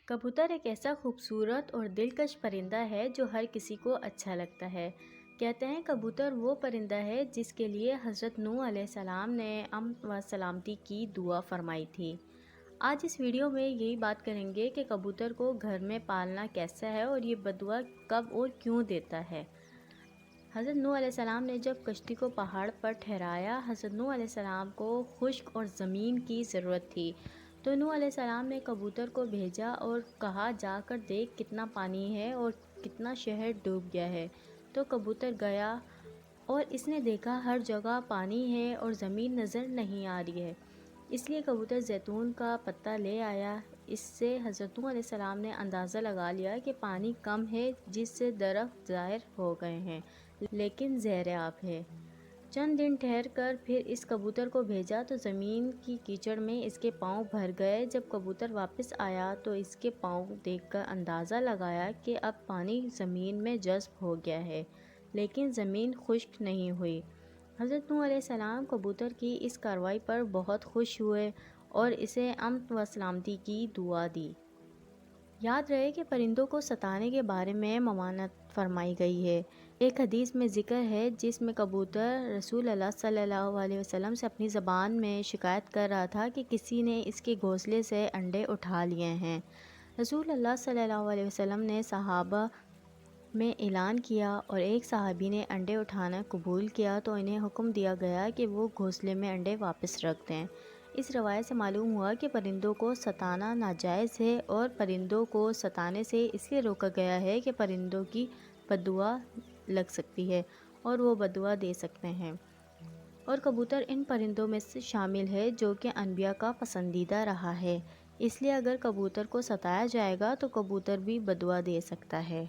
کبوتر ایک ایسا خوبصورت اور دلکش پرندہ ہے جو ہر کسی کو اچھا لگتا ہے۔ کہتے ہیں کبوتر وہ پرندہ ہے جس کے لیے حضرت نوح علیہ السلام نے امن و سلامتی کی دعا فرمائی تھی۔ آج اس ویڈیو میں یہی بات کریں گے کہ کبوتر کو گھر میں پالنا کیسا ہے اور یہ بددعا کب اور کیوں دیتا ہے۔ حضرت نوح علیہ السلام نے جب کشتی کو پہاڑ پر ٹھہرایا، حضرت نوح علیہ السلام کو خشک اور زمین کی ضرورت تھی، تو نوح علیہ السلام نے کبوتر کو بھیجا اور کہا جا کر دیکھ کتنا پانی ہے اور کتنا شہر ڈوب گیا ہے۔ تو کبوتر گیا اور اس نے دیکھا ہر جگہ پانی ہے اور زمین نظر نہیں آ رہی ہے، اس لیے کبوتر زیتون کا پتا لے آیا۔ اس سے حضرت نوح علیہ السلام نے اندازہ لگا لیا کہ پانی کم ہے، جس سے درخت ظاہر ہو گئے ہیں لیکن زیر آب ہے۔ چند دن ٹھہر کر پھر اس کبوتر کو بھیجا تو زمین کی کیچڑ میں اس کے پاؤں بھر گئے۔ جب کبوتر واپس آیا تو اس کے پاؤں دیکھ کر اندازہ لگایا کہ اب پانی زمین میں جذب ہو گیا ہے لیکن زمین خشک نہیں ہوئی۔ حضرت نوح علیہ السلام کبوتر کی اس کارروائی پر بہت خوش ہوئے اور اسے امن و سلامتی کی دعا دی۔ یاد رہے کہ پرندوں کو ستانے کے بارے میں ممانعت فرمائی گئی ہے۔ ایک حدیث میں ذکر ہے جس میں کبوتر رسول اللہ صلی اللہ علیہ وسلم سے اپنی زبان میں شکایت کر رہا تھا کہ کسی نے اس کے گھونسلے سے انڈے اٹھا لیے ہیں۔ رسول اللہ صلی اللہ علیہ وسلم نے صحابہ میں اعلان کیا اور ایک صحابی نے انڈے اٹھانا قبول کیا تو انہیں حکم دیا گیا کہ وہ گھونسلے میں انڈے واپس رکھ دیں۔ اس روایت سے معلوم ہوا کہ پرندوں کو ستانا ناجائز ہے اور پرندوں کو ستانے سے اس لیے روکا گیا ہے کہ پرندوں کی بددعا لگ سکتی ہے اور وہ بددعا دے سکتے ہیں، اور کبوتر ان پرندوں میں سے شامل ہے جو کہ انبیاء کا پسندیدہ رہا ہے۔ اس لیے اگر کبوتر کو ستایا جائے گا تو کبوتر بھی بددعا دے سکتا ہے۔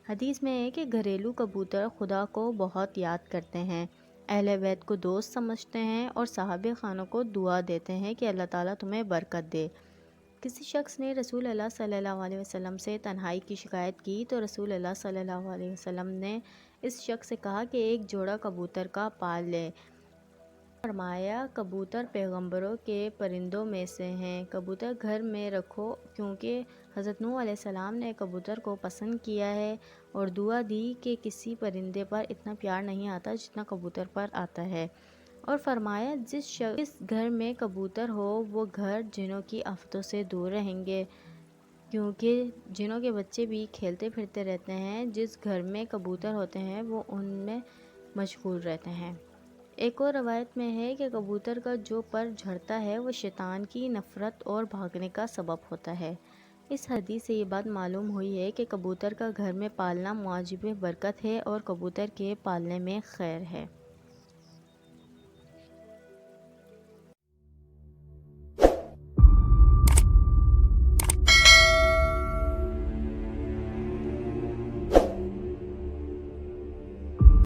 حدیث میں ہے کہ گھریلو کبوتر خدا کو بہت یاد کرتے ہیں، اہل بیت کو دوست سمجھتے ہیں اور صحابہ خانوں کو دعا دیتے ہیں کہ اللہ تعالیٰ تمہیں برکت دے۔ کسی شخص نے رسول اللہ صلی اللہ علیہ وسلم سے تنہائی کی شکایت کی تو رسول اللہ صلی اللہ علیہ وسلم نے اس شخص سے کہا کہ ایک جوڑا کبوتر کا پال لے۔ فرمایا کبوتر پیغمبروں کے پرندوں میں سے ہیں، کبوتر گھر میں رکھو، کیونکہ حضرت نوح علیہ السلام نے کبوتر کو پسند کیا ہے اور دعا دی کہ کسی پرندے پر اتنا پیار نہیں آتا جتنا کبوتر پر آتا ہے، اور فرمایا جس گھر میں کبوتر ہو وہ گھر جنوں کی آفتوں سے دور رہیں گے، کیونکہ جنوں کے بچے بھی کھیلتے پھرتے رہتے ہیں، جس گھر میں کبوتر ہوتے ہیں وہ ان میں مشغول رہتے ہیں۔ ایک اور روایت میں ہے کہ کبوتر کا جو پر جھڑتا ہے وہ شیطان کی نفرت اور بھاگنے کا سبب ہوتا ہے۔ اس حدیث سے یہ بات معلوم ہوئی ہے کہ کبوتر کا گھر میں پالنا موجب برکت ہے اور کبوتر کے پالنے میں خیر ہے۔